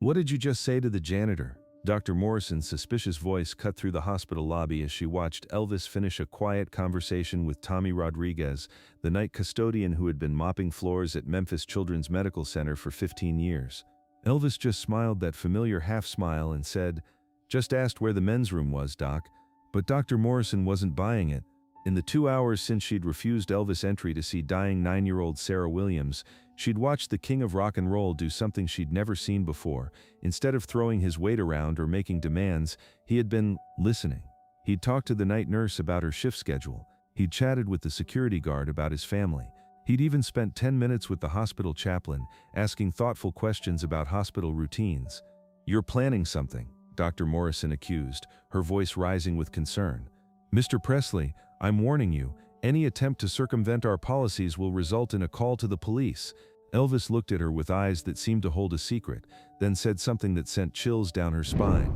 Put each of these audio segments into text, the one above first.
"What did you just say to the janitor?" Dr. Morrison's suspicious voice cut through the hospital lobby as she watched Elvis finish a quiet conversation with Tommy Rodriguez, the night custodian who had been mopping floors at Memphis Children's Medical Center for 15 years. Elvis just smiled that familiar half-smile and said, "Just asked where the men's room was, Doc." But Dr. Morrison wasn't buying it. In the 2 hours since she'd refused Elvis entry to see dying 9-year-old Sarah Williams, she'd watched the king of rock and roll do something she'd never seen before. Instead of throwing his weight around or making demands, he had been listening. He'd talked to the night nurse about her shift schedule. He'd chatted with the security guard about his family. He'd even spent 10 minutes with the hospital chaplain, asking thoughtful questions about hospital routines. "You're planning something," Dr. Morrison accused, her voice rising with concern. "Mr. Presley, I'm warning you, any attempt to circumvent our policies will result in a call to the police." Elvis looked at her with eyes that seemed to hold a secret, then said something that sent chills down her spine.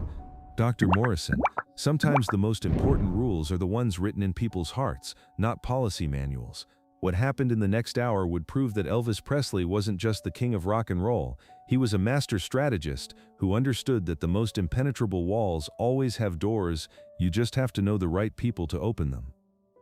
"Dr. Morrison, sometimes the most important rules are the ones written in people's hearts, not policy manuals." What happened in the next hour would prove that Elvis Presley wasn't just the king of rock and roll. He was a master strategist who understood that the most impenetrable walls always have doors, you just have to know the right people to open them.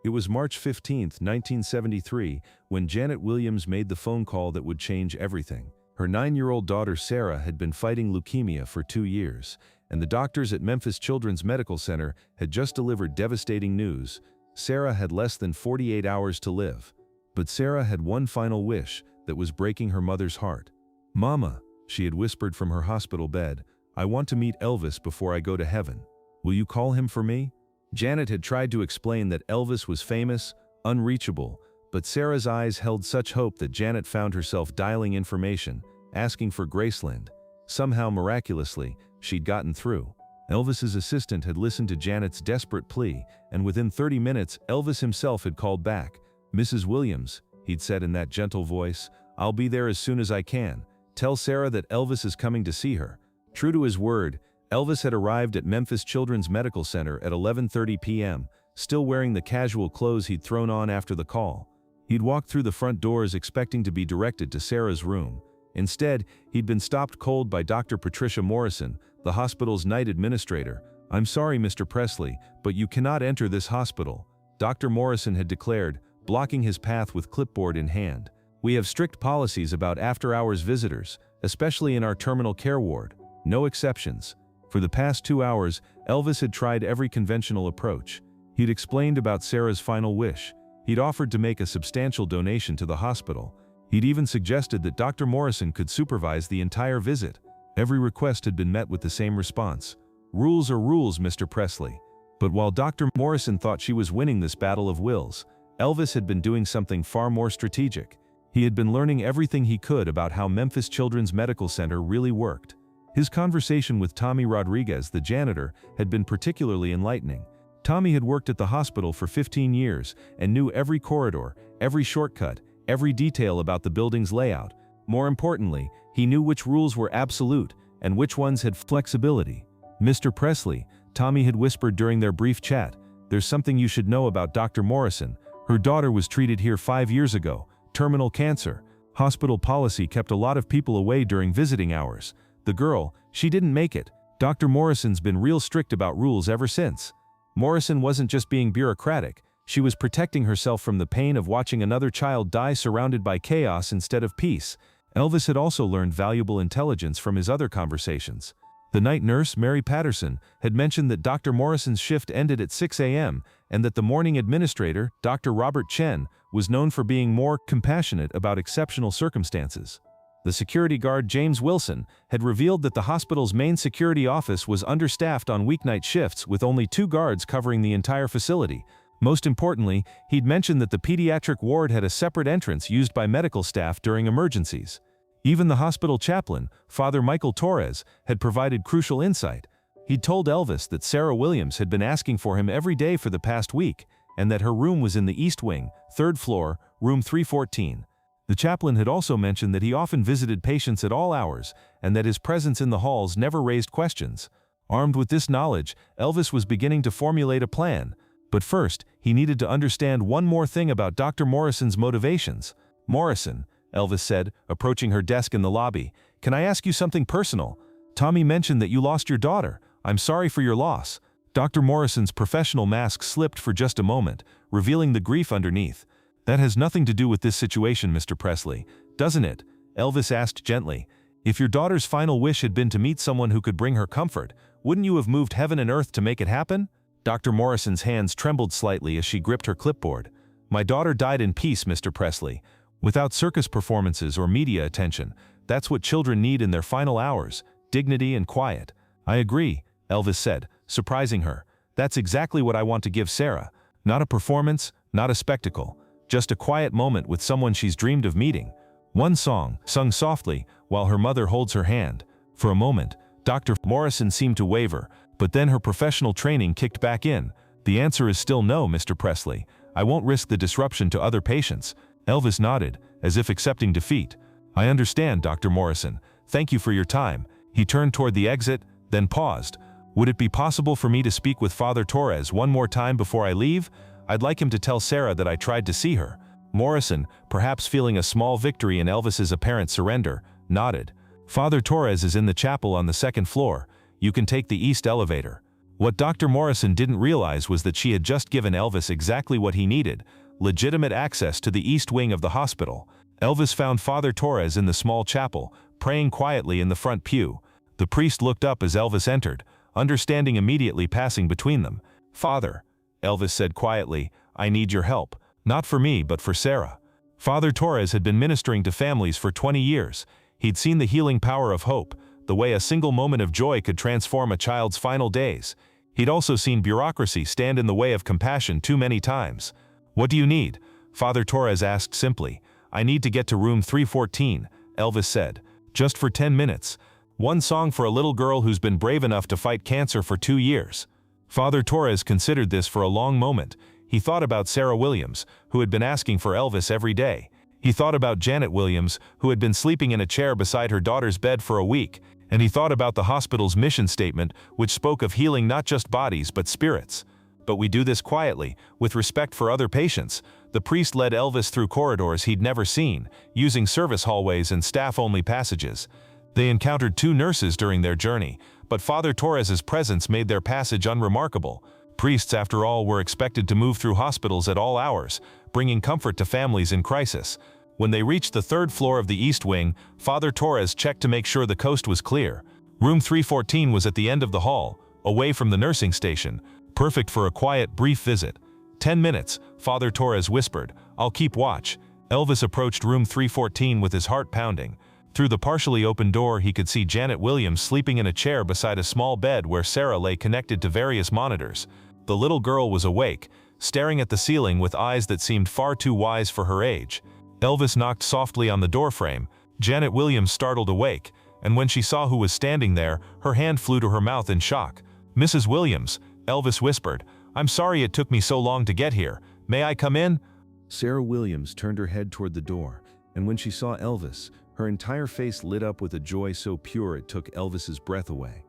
It was March 15, 1973, when Janet Williams made the phone call that would change everything. Her 9-year-old daughter Sarah had been fighting leukemia for 2 years, and the doctors at Memphis Children's Medical Center had just delivered devastating news. Sarah had less than 48 hours to live. But Sarah had one final wish that was breaking her mother's heart. "Mama," she had whispered from her hospital bed, "I want to meet Elvis before I go to heaven. Will you call him for me?" Janet had tried to explain that Elvis was famous, unreachable, but Sarah's eyes held such hope that Janet found herself dialing information, asking for Graceland. Somehow, miraculously, she'd gotten through. Elvis's assistant had listened to Janet's desperate plea, and within 30 minutes, Elvis himself had called back. "Mrs. Williams," he'd said in that gentle voice, "I'll be there as soon as I can. Tell Sarah that Elvis is coming to see her." True to his word, Elvis had arrived at Memphis Children's Medical Center at 11:30 p.m., still wearing the casual clothes he'd thrown on after the call. He'd walked through the front doors expecting to be directed to Sarah's room. Instead, he'd been stopped cold by Dr. Patricia Morrison, the hospital's night administrator. "I'm sorry, Mr. Presley, but you cannot enter this hospital," Dr. Morrison had declared, blocking his path with clipboard in hand. "We have strict policies about after-hours visitors, especially in our terminal care ward. No exceptions." For the past 2 hours, Elvis had tried every conventional approach. He'd explained about Sarah's final wish. He'd offered to make a substantial donation to the hospital. He'd even suggested that Dr. Morrison could supervise the entire visit. Every request had been met with the same response. "Rules are rules, Mr. Presley." But while Dr. Morrison thought she was winning this battle of wills, Elvis had been doing something far more strategic. He had been learning everything he could about how Memphis Children's Medical Center really worked. His conversation with Tommy Rodriguez, the janitor, had been particularly enlightening. Tommy had worked at the hospital for 15 years and knew every corridor, every shortcut, every detail about the building's layout. More importantly, he knew which rules were absolute and which ones had flexibility. "Mr. Presley," Tommy had whispered during their brief chat, "there's something you should know about Dr. Morrison. Her daughter was treated here 5 years ago, terminal cancer. Hospital policy kept a lot of people away during visiting hours. The girl, she didn't make it. Dr. Morrison's been real strict about rules ever since." Morrison wasn't just being bureaucratic, she was protecting herself from the pain of watching another child die surrounded by chaos instead of peace. Elvis had also learned valuable intelligence from his other conversations. The night nurse, Mary Patterson, had mentioned that Dr. Morrison's shift ended at 6 a.m., and that the morning administrator, Dr. Robert Chen, was known for being more compassionate about exceptional circumstances. The security guard, James Wilson, had revealed that the hospital's main security office was understaffed on weeknight shifts with only 2 guards covering the entire facility. Most importantly, he'd mentioned that the pediatric ward had a separate entrance used by medical staff during emergencies. Even the hospital chaplain, Father Torres, had provided crucial insight. He'd told Elvis that Sarah Williams had been asking for him every day for the past week, and that her room was in the East Wing, 3rd floor, room 314. The chaplain had also mentioned that he often visited patients at all hours, and that his presence in the halls never raised questions. Armed with this knowledge, Elvis was beginning to formulate a plan. But first, he needed to understand one more thing about Dr. Morrison's motivations. "Morrison," Elvis said, approaching her desk in the lobby, "can I ask you something personal?" Tommy mentioned that you lost your daughter. I'm sorry for your loss." Dr. Morrison's professional mask slipped for just a moment, revealing the grief underneath. "That has nothing to do with this situation, Mr. Presley, doesn't it?" Elvis asked gently. "If your daughter's final wish had been to meet someone who could bring her comfort, wouldn't you have moved heaven and earth to make it happen?" Dr. Morrison's hands trembled slightly as she gripped her clipboard. "My daughter died in peace, Mr. Presley. Without circus performances or media attention. That's what children need in their final hours, dignity and quiet." "I agree," Elvis said, surprising her. "That's exactly what I want to give Sarah. Not a performance, not a spectacle. Just a quiet moment with someone she's dreamed of meeting. One song, sung softly, while her mother holds her hand." For a moment, Dr. Morrison seemed to waver, but then her professional training kicked back in. "The answer is still no, Mr. Presley. I won't risk the disruption to other patients." Elvis nodded, as if accepting defeat. "I understand, Dr. Morrison. Thank you for your time." He turned toward the exit, then paused. "Would it be possible for me to speak with Father Torres one more time before I leave? I'd like him to tell Sarah that I tried to see her." Morrison, perhaps feeling a small victory in Elvis's apparent surrender, nodded. "Father Torres is in the chapel on the second floor. You can take the east elevator." What Dr. Morrison didn't realize was that she had just given Elvis exactly what he needed: legitimate access to the east wing of the hospital. Elvis found Father Torres in the small chapel, praying quietly in the front pew. The priest looked up as Elvis entered, understanding immediately passing between them. "Father," Elvis said quietly, "I need your help. Not for me, but for Sarah." Father Torres had been ministering to families for 20 years. He'd seen the healing power of hope, the way a single moment of joy could transform a child's final days. He'd also seen bureaucracy stand in the way of compassion too many times. "What do you need?" Father Torres asked simply. "I need to get to room 314, Elvis said. "Just for 10 minutes. One song for a little girl who's been brave enough to fight cancer for 2 years. Father Torres considered this for a long moment. He thought about Sarah Williams, who had been asking for Elvis every day. He thought about Janet Williams, who had been sleeping in a chair beside her daughter's bed for a week. And he thought about the hospital's mission statement, which spoke of healing not just bodies but spirits. "But we do this quietly, with respect for other patients." The priest led Elvis through corridors he'd never seen, using service hallways and staff-only passages. They encountered 2 nurses during their journey, but Father Torres's presence made their passage unremarkable. Priests, after all, were expected to move through hospitals at all hours, bringing comfort to families in crisis. When they reached the 3rd floor of the East Wing, Father Torres checked to make sure the coast was clear. Room 314 was at the end of the hall, away from the nursing station, perfect for a quiet, brief visit. 10 minutes, Father Torres whispered. "I'll keep watch." Elvis approached room 314 with his heart pounding. Through the partially open door, he could see Janet Williams sleeping in a chair beside a small bed where Sarah lay connected to various monitors. The little girl was awake, staring at the ceiling with eyes that seemed far too wise for her age. Elvis knocked softly on the doorframe. Janet Williams startled awake, and when she saw who was standing there, her hand flew to her mouth in shock. "Mrs. Williams," Elvis whispered, "I'm sorry it took me so long to get here. May I come in?" Sarah Williams turned her head toward the door, and when she saw Elvis, her entire face lit up with a joy so pure it took Elvis's breath away.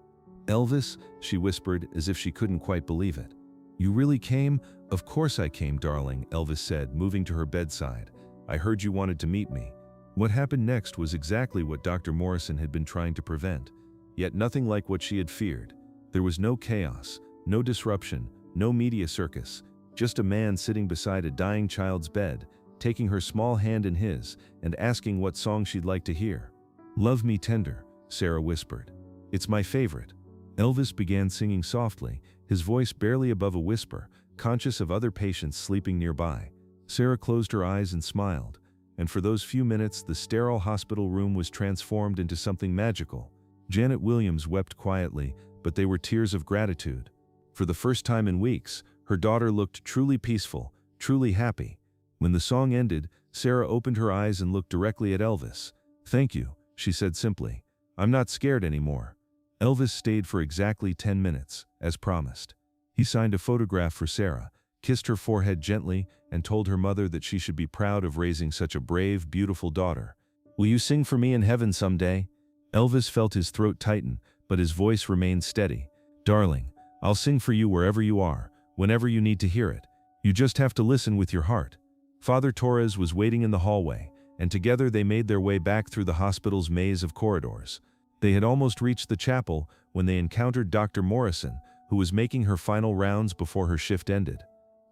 "Elvis," she whispered, as if she couldn't quite believe it. "You really came?" "Of course I came, darling," Elvis said, moving to her bedside. "I heard you wanted to meet me." What happened next was exactly what Dr. Morrison had been trying to prevent, yet nothing like what she had feared. There was no chaos, no disruption, no media circus, just a man sitting beside a dying child's bed, taking her small hand in his and asking what song she'd like to hear. "Love Me Tender," Sarah whispered. "It's my favorite." Elvis began singing softly, his voice barely above a whisper, conscious of other patients sleeping nearby. Sarah closed her eyes and smiled, and for those few minutes the sterile hospital room was transformed into something magical. Janet Williams wept quietly, but they were tears of gratitude. For the first time in weeks, her daughter looked truly peaceful, truly happy. When the song ended, Sarah opened her eyes and looked directly at Elvis. "Thank you," she said simply. "I'm not scared anymore." Elvis stayed for exactly 10 minutes, as promised. He signed a photograph for Sarah, kissed her forehead gently, and told her mother that she should be proud of raising such a brave, beautiful daughter. "Will you sing for me in heaven someday?" Elvis felt his throat tighten, but his voice remained steady. "Darling, I'll sing for you wherever you are, whenever you need to hear it. You just have to listen with your heart." Father Torres was waiting in the hallway, and together they made their way back through the hospital's maze of corridors. They had almost reached the chapel when they encountered Dr. Morrison, who was making her final rounds before her shift ended.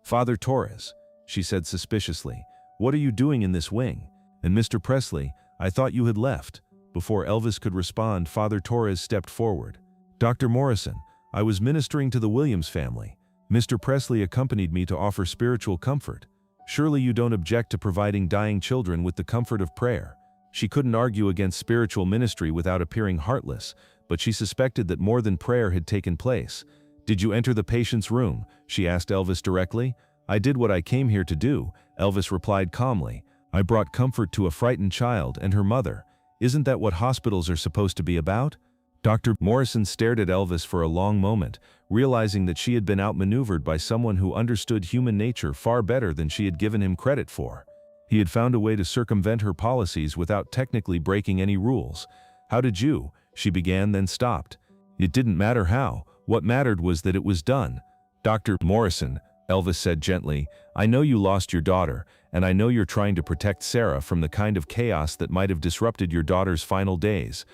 "Father Torres," she said suspiciously, "what are you doing in this wing? And Mr. Presley, I thought you had left." Before Elvis could respond, Father Torres stepped forward. "Dr. Morrison, I was ministering to the Williams family. Mr. Presley accompanied me to offer spiritual comfort. Surely you don't object to providing dying children with the comfort of prayer." She couldn't argue against spiritual ministry without appearing heartless, but she suspected that more than prayer had taken place. "Did you enter the patient's room?" she asked Elvis directly. "I did what I came here to do," Elvis replied calmly. "I brought comfort to a frightened child and her mother. Isn't that what hospitals are supposed to be about?" Dr. Morrison stared at Elvis for a long moment, realizing that she had been outmaneuvered by someone who understood human nature far better than she had given him credit for. He had found a way to circumvent her policies without technically breaking any rules. "How did you?" she began, then stopped. "It didn't matter how. What mattered was that it was done." "Dr. Morrison," Elvis said gently, "I know you lost your daughter, and I know you're trying to protect Sarah from the kind of chaos that might have disrupted your daughter's final days.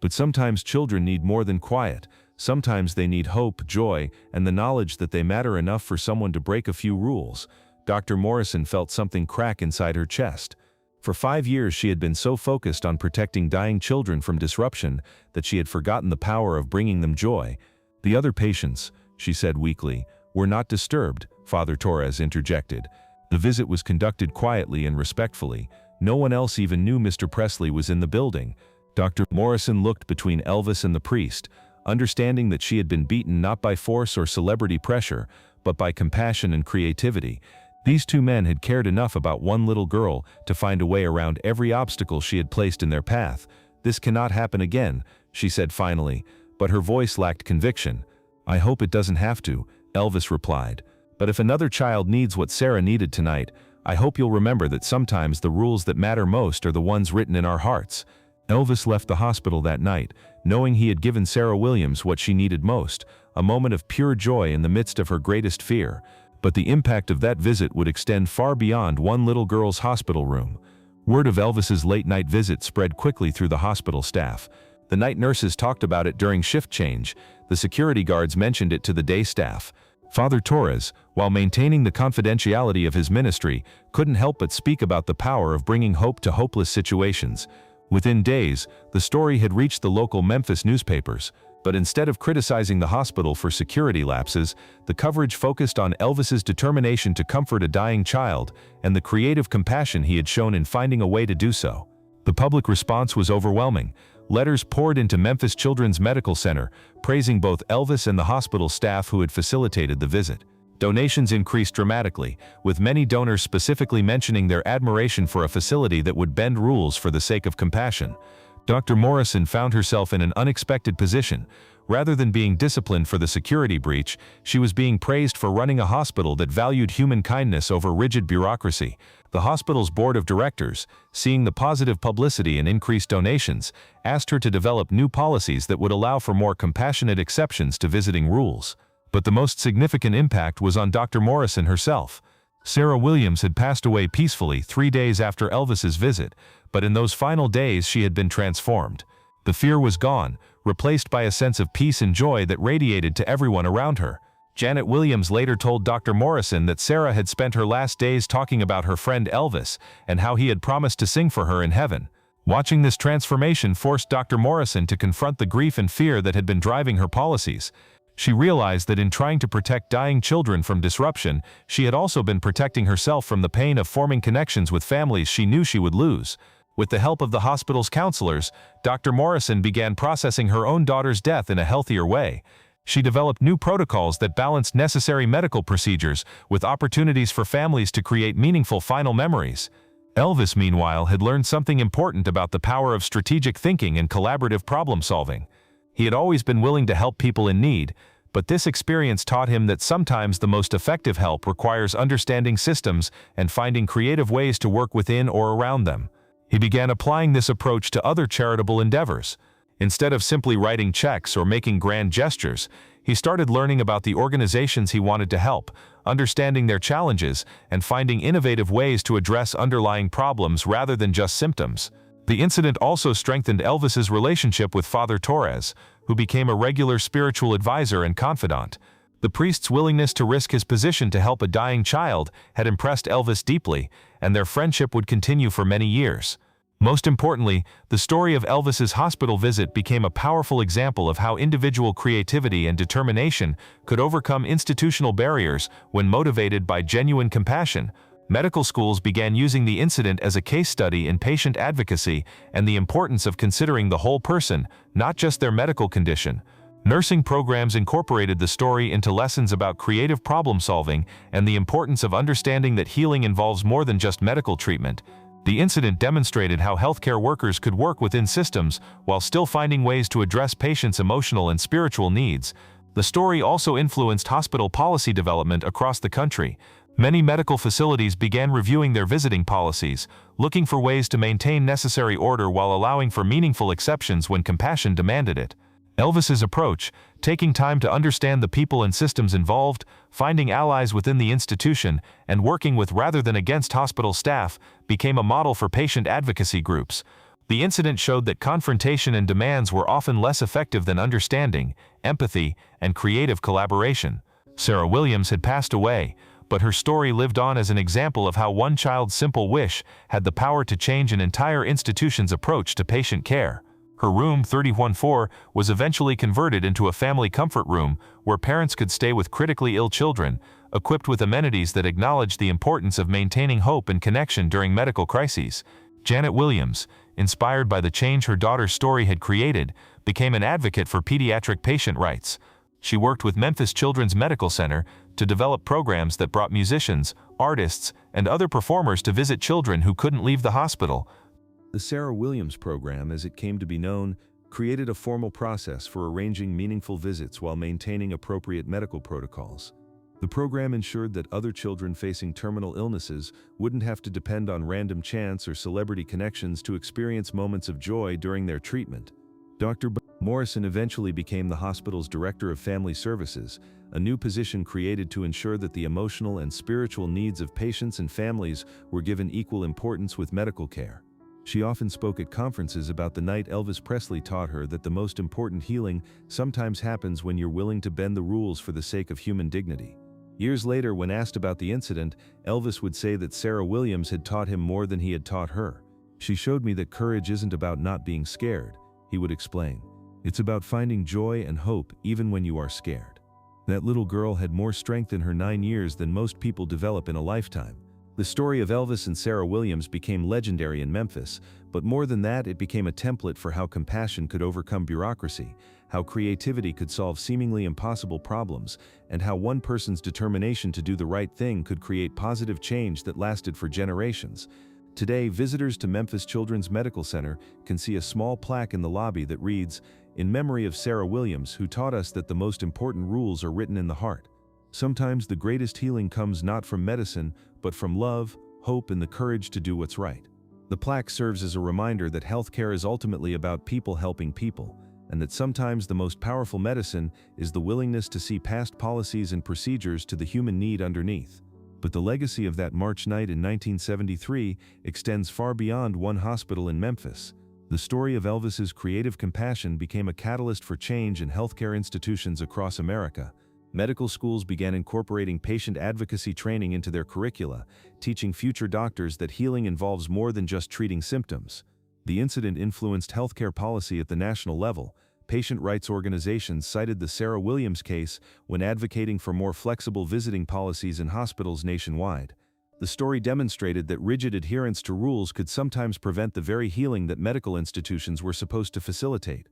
But sometimes children need more than quiet. Sometimes they need hope, joy, and the knowledge that they matter enough for someone to break a few rules." Dr. Morrison felt something crack inside her chest. For 5 years she had been so focused on protecting dying children from disruption that she had forgotten the power of bringing them joy. "The other patients," she said weakly, "were not disturbed," Father Torres interjected. "The visit was conducted quietly and respectfully. No one else even knew Mr. Presley was in the building." Dr. Morrison looked between Elvis and the priest, understanding that she had been beaten not by force or celebrity pressure, but by compassion and creativity. These two men had cared enough about one little girl to find a way around every obstacle she had placed in their path. "This cannot happen again," she said finally, but her voice lacked conviction. "I hope it doesn't have to," Elvis replied. "But if another child needs what Sarah needed tonight, I hope you'll remember that sometimes the rules that matter most are the ones written in our hearts." Elvis left the hospital that night, knowing he had given Sarah Williams what she needed most, a moment of pure joy in the midst of her greatest fear. But the impact of that visit would extend far beyond one little girl's hospital room. Word of Elvis's late-night visit spread quickly through the hospital staff. The night nurses talked about it during shift change. The security guards mentioned it to the day staff. Father Torres, while maintaining the confidentiality of his ministry, couldn't help but speak about the power of bringing hope to hopeless situations. Within days, the story had reached the local Memphis newspapers. But instead of criticizing the hospital for security lapses, the coverage focused on Elvis's determination to comfort a dying child and the creative compassion he had shown in finding a way to do so. The public response was overwhelming. Letters poured into Memphis Children's Medical Center, praising both Elvis and the hospital staff who had facilitated the visit. Donations increased dramatically, with many donors specifically mentioning their admiration for a facility that would bend rules for the sake of compassion. Dr. Morrison found herself in an unexpected position. Rather than being disciplined for the security breach, she was being praised for running a hospital that valued human kindness over rigid bureaucracy. The hospital's board of directors, seeing the positive publicity and increased donations, asked her to develop new policies that would allow for more compassionate exceptions to visiting rules. But the most significant impact was on Dr. Morrison herself. Sarah Williams had passed away peacefully 3 days after Elvis's visit, but in those final days she had been transformed. The fear was gone, replaced by a sense of peace and joy that radiated to everyone around her. Janet Williams later told Dr. Morrison that Sarah had spent her last days talking about her friend Elvis and how he had promised to sing for her in heaven. Watching this transformation forced Dr. Morrison to confront the grief and fear that had been driving her policies. She realized that in trying to protect dying children from disruption, she had also been protecting herself from the pain of forming connections with families she knew she would lose. With the help of the hospital's counselors, Dr. Morrison began processing her own daughter's death in a healthier way. She developed new protocols that balanced necessary medical procedures with opportunities for families to create meaningful final memories. Elvis, meanwhile, had learned something important about the power of strategic thinking and collaborative problem-solving. He had always been willing to help people in need, but this experience taught him that sometimes the most effective help requires understanding systems and finding creative ways to work within or around them. He began applying this approach to other charitable endeavors. Instead of simply writing checks or making grand gestures, he started learning about the organizations he wanted to help, understanding their challenges, and finding innovative ways to address underlying problems rather than just symptoms. The incident also strengthened Elvis's relationship with Father Torres, who became a regular spiritual advisor and confidant. The priest's willingness to risk his position to help a dying child had impressed Elvis deeply, and their friendship would continue for many years. Most importantly, the story of Elvis's hospital visit became a powerful example of how individual creativity and determination could overcome institutional barriers when motivated by genuine compassion. Medical schools began using the incident as a case study in patient advocacy and the importance of considering the whole person, not just their medical condition. Nursing programs incorporated the story into lessons about creative problem-solving and the importance of understanding that healing involves more than just medical treatment. The incident demonstrated how healthcare workers could work within systems while still finding ways to address patients' emotional and spiritual needs. The story also influenced hospital policy development across the country. Many medical facilities began reviewing their visiting policies, looking for ways to maintain necessary order while allowing for meaningful exceptions when compassion demanded it. Elvis's approach, taking time to understand the people and systems involved, finding allies within the institution, and working with rather than against hospital staff, became a model for patient advocacy groups. The incident showed that confrontation and demands were often less effective than understanding, empathy, and creative collaboration. Sarah Williams had passed away, but her story lived on as an example of how one child's simple wish had the power to change an entire institution's approach to patient care. Her room 314 was eventually converted into a family comfort room where parents could stay with critically ill children, equipped with amenities that acknowledged the importance of maintaining hope and connection during medical crises. Janet Williams, inspired by the change her daughter's story had created, became an advocate for pediatric patient rights. She worked with Memphis Children's Medical Center to develop programs that brought musicians, artists, and other performers to visit children who couldn't leave the hospital. The Sarah Williams program, as it came to be known, created a formal process for arranging meaningful visits while maintaining appropriate medical protocols. The program ensured that other children facing terminal illnesses wouldn't have to depend on random chance or celebrity connections to experience moments of joy during their treatment. Dr. Morrison eventually became the hospital's Director of Family Services, a new position created to ensure that the emotional and spiritual needs of patients and families were given equal importance with medical care. She often spoke at conferences about the night Elvis Presley taught her that the most important healing sometimes happens when you're willing to bend the rules for the sake of human dignity. Years later, when asked about the incident, Elvis would say that Sarah Williams had taught him more than he had taught her. "She showed me that courage isn't about not being scared," he would explain. "It's about finding joy and hope even when you are scared." That little girl had more strength in her 9 years than most people develop in a lifetime. The story of Elvis and Sarah Williams became legendary in Memphis, but more than that, it became a template for how compassion could overcome bureaucracy, how creativity could solve seemingly impossible problems, and how one person's determination to do the right thing could create positive change that lasted for generations. Today, visitors to Memphis Children's Medical Center can see a small plaque in the lobby that reads, "In memory of Sarah Williams, who taught us that the most important rules are written in the heart." Sometimes the greatest healing comes not from medicine, but from love, hope, and the courage to do what's right. The plaque serves as a reminder that healthcare is ultimately about people helping people, and that sometimes the most powerful medicine is the willingness to see past policies and procedures to the human need underneath. But the legacy of that March night in 1973 extends far beyond one hospital in Memphis. The story of Elvis's creative compassion became a catalyst for change in healthcare institutions across America. Medical schools began incorporating patient advocacy training into their curricula, teaching future doctors that healing involves more than just treating symptoms. The incident influenced healthcare policy at the national level. Patient rights organizations cited the Sarah Williams case when advocating for more flexible visiting policies in hospitals nationwide. The story demonstrated that rigid adherence to rules could sometimes prevent the very healing that medical institutions were supposed to facilitate.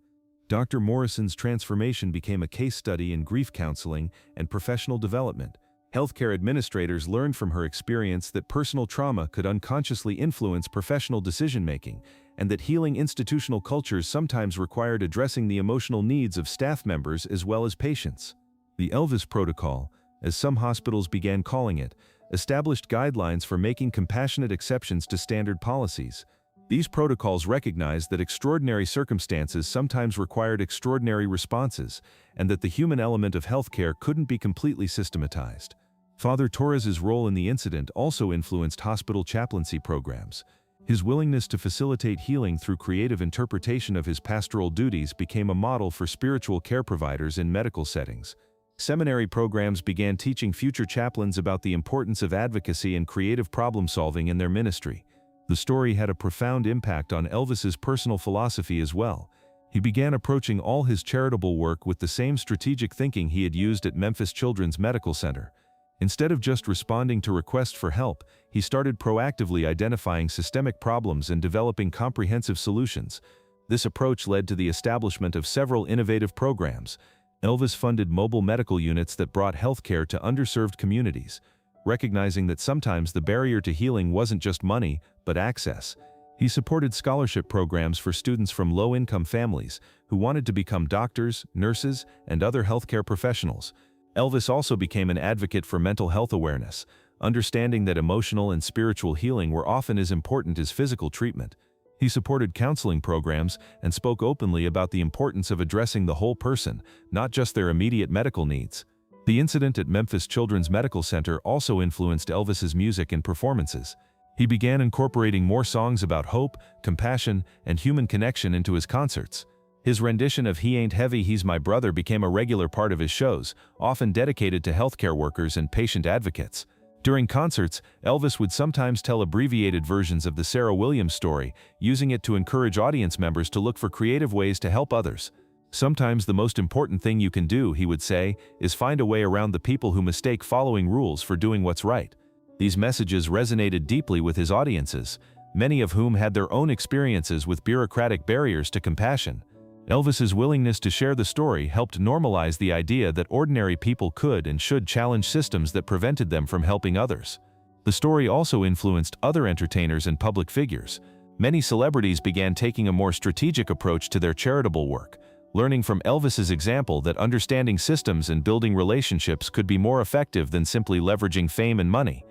Dr. Morrison's transformation became a case study in grief counseling and professional development. Healthcare administrators learned from her experience that personal trauma could unconsciously influence professional decision-making, and that healing institutional cultures sometimes required addressing the emotional needs of staff members as well as patients. The Elvis Protocol, as some hospitals began calling it, established guidelines for making compassionate exceptions to standard policies. These protocols recognized that extraordinary circumstances sometimes required extraordinary responses, and that the human element of healthcare couldn't be completely systematized. Father Torres' role in the incident also influenced hospital chaplaincy programs. His willingness to facilitate healing through creative interpretation of his pastoral duties became a model for spiritual care providers in medical settings. Seminary programs began teaching future chaplains about the importance of advocacy and creative problem-solving in their ministry. The story had a profound impact on Elvis's personal philosophy as well. He began approaching all his charitable work with the same strategic thinking he had used at Memphis Children's Medical Center. Instead of just responding to requests for help, he started proactively identifying systemic problems and developing comprehensive solutions. This approach led to the establishment of several innovative programs. Elvis funded mobile medical units that brought healthcare to underserved communities. Recognizing that sometimes the barrier to healing wasn't just money, but access, he supported scholarship programs for students from low-income families who wanted to become doctors, nurses, and other healthcare professionals. Elvis also became an advocate for mental health awareness, understanding that emotional and spiritual healing were often as important as physical treatment. He supported counseling programs and spoke openly about the importance of addressing the whole person, not just their immediate medical needs. The incident at Memphis Children's Medical Center also influenced Elvis's music and performances. He began incorporating more songs about hope, compassion, and human connection into his concerts. His rendition of "He Ain't Heavy, He's My Brother" became a regular part of his shows, often dedicated to healthcare workers and patient advocates. During concerts, Elvis would sometimes tell abbreviated versions of the Sarah Williams story, using it to encourage audience members to look for creative ways to help others. "Sometimes the most important thing you can do," he would say, "is find a way around the people who mistake following rules for doing what's right." These messages resonated deeply with his audiences, many of whom had their own experiences with bureaucratic barriers to compassion. Elvis's willingness to share the story helped normalize the idea that ordinary people could and should challenge systems that prevented them from helping others. The story also influenced other entertainers and public figures. Many celebrities began taking a more strategic approach to their charitable work, learning from Elvis's example that understanding systems and building relationships could be more effective than simply leveraging fame and money.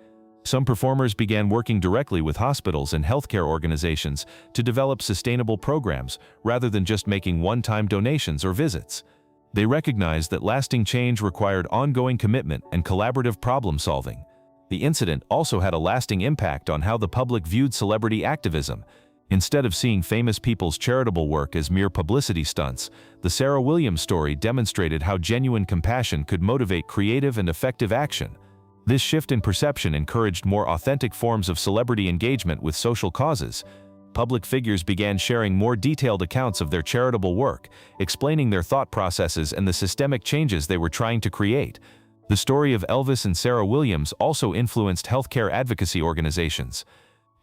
Some performers began working directly with hospitals and healthcare organizations to develop sustainable programs rather than just making one-time donations or visits. They recognized that lasting change required ongoing commitment and collaborative problem-solving. The incident also had a lasting impact on how the public viewed celebrity activism. Instead of seeing famous people's charitable work as mere publicity stunts, the Sarah Williams story demonstrated how genuine compassion could motivate creative and effective action. This shift in perception encouraged more authentic forms of celebrity engagement with social causes. Public figures began sharing more detailed accounts of their charitable work, explaining their thought processes and the systemic changes they were trying to create. The story of Elvis and Sarah Williams also influenced healthcare advocacy organizations.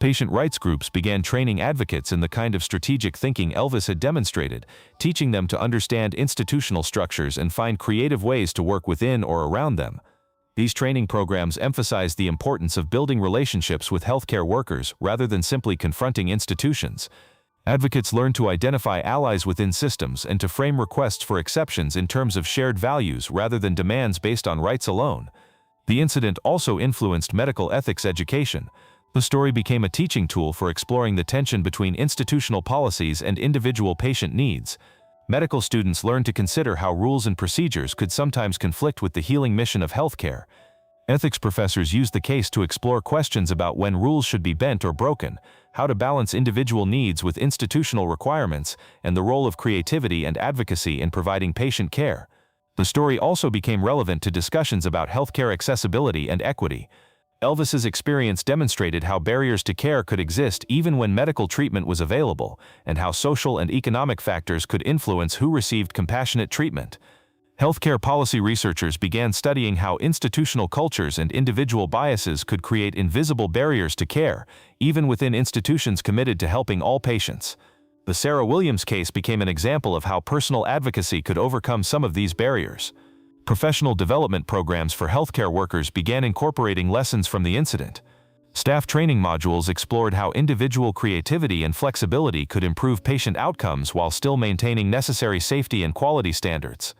Patient rights groups began training advocates in the kind of strategic thinking Elvis had demonstrated, teaching them to understand institutional structures and find creative ways to work within or around them. These training programs emphasized the importance of building relationships with healthcare workers rather than simply confronting institutions. Advocates learned to identify allies within systems and to frame requests for exceptions in terms of shared values rather than demands based on rights alone. The incident also influenced medical ethics education. The story became a teaching tool for exploring the tension between institutional policies and individual patient needs. Medical students learned to consider how rules and procedures could sometimes conflict with the healing mission of healthcare. Ethics professors used the case to explore questions about when rules should be bent or broken, how to balance individual needs with institutional requirements, and the role of creativity and advocacy in providing patient care. The story also became relevant to discussions about healthcare accessibility and equity. Elvis's experience demonstrated how barriers to care could exist even when medical treatment was available, and how social and economic factors could influence who received compassionate treatment. Healthcare policy researchers began studying how institutional cultures and individual biases could create invisible barriers to care, even within institutions committed to helping all patients. The Sarah Williams case became an example of how personal advocacy could overcome some of these barriers. Professional development programs for healthcare workers began incorporating lessons from the incident. Staff training modules explored how individual creativity and flexibility could improve patient outcomes while still maintaining necessary safety and quality standards.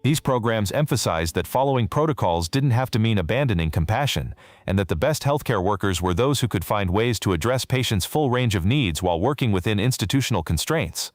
These programs emphasized that following protocols didn't have to mean abandoning compassion, and that the best healthcare workers were those who could find ways to address patients' full range of needs while working within institutional constraints.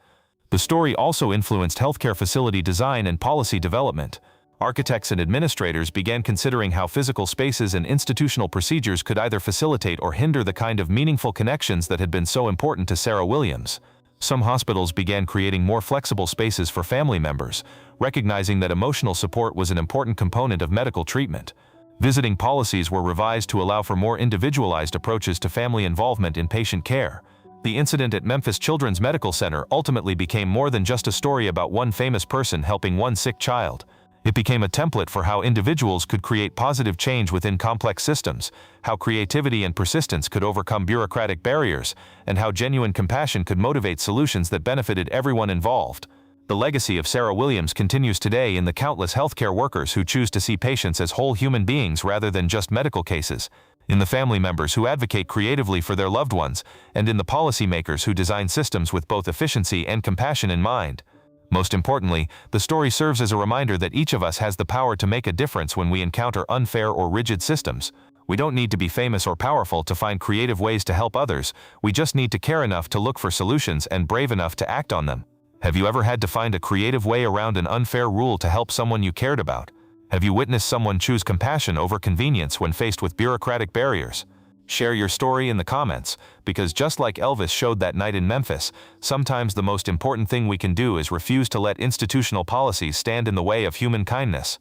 The story also influenced healthcare facility design and policy development. Architects and administrators began considering how physical spaces and institutional procedures could either facilitate or hinder the kind of meaningful connections that had been so important to Sarah Williams. Some hospitals began creating more flexible spaces for family members, recognizing that emotional support was an important component of medical treatment. Visiting policies were revised to allow for more individualized approaches to family involvement in patient care. The incident at Memphis Children's Medical Center ultimately became more than just a story about one famous person helping one sick child. It became a template for how individuals could create positive change within complex systems, how creativity and persistence could overcome bureaucratic barriers, and how genuine compassion could motivate solutions that benefited everyone involved. The legacy of Sarah Williams continues today in the countless healthcare workers who choose to see patients as whole human beings rather than just medical cases, in the family members who advocate creatively for their loved ones, and in the policymakers who design systems with both efficiency and compassion in mind. Most importantly, the story serves as a reminder that each of us has the power to make a difference when we encounter unfair or rigid systems. We don't need to be famous or powerful to find creative ways to help others, we just need to care enough to look for solutions and brave enough to act on them. Have you ever had to find a creative way around an unfair rule to help someone you cared about? Have you witnessed someone choose compassion over convenience when faced with bureaucratic barriers? Share your story in the comments, because just like Elvis showed that night in Memphis, sometimes the most important thing we can do is refuse to let institutional policies stand in the way of human kindness.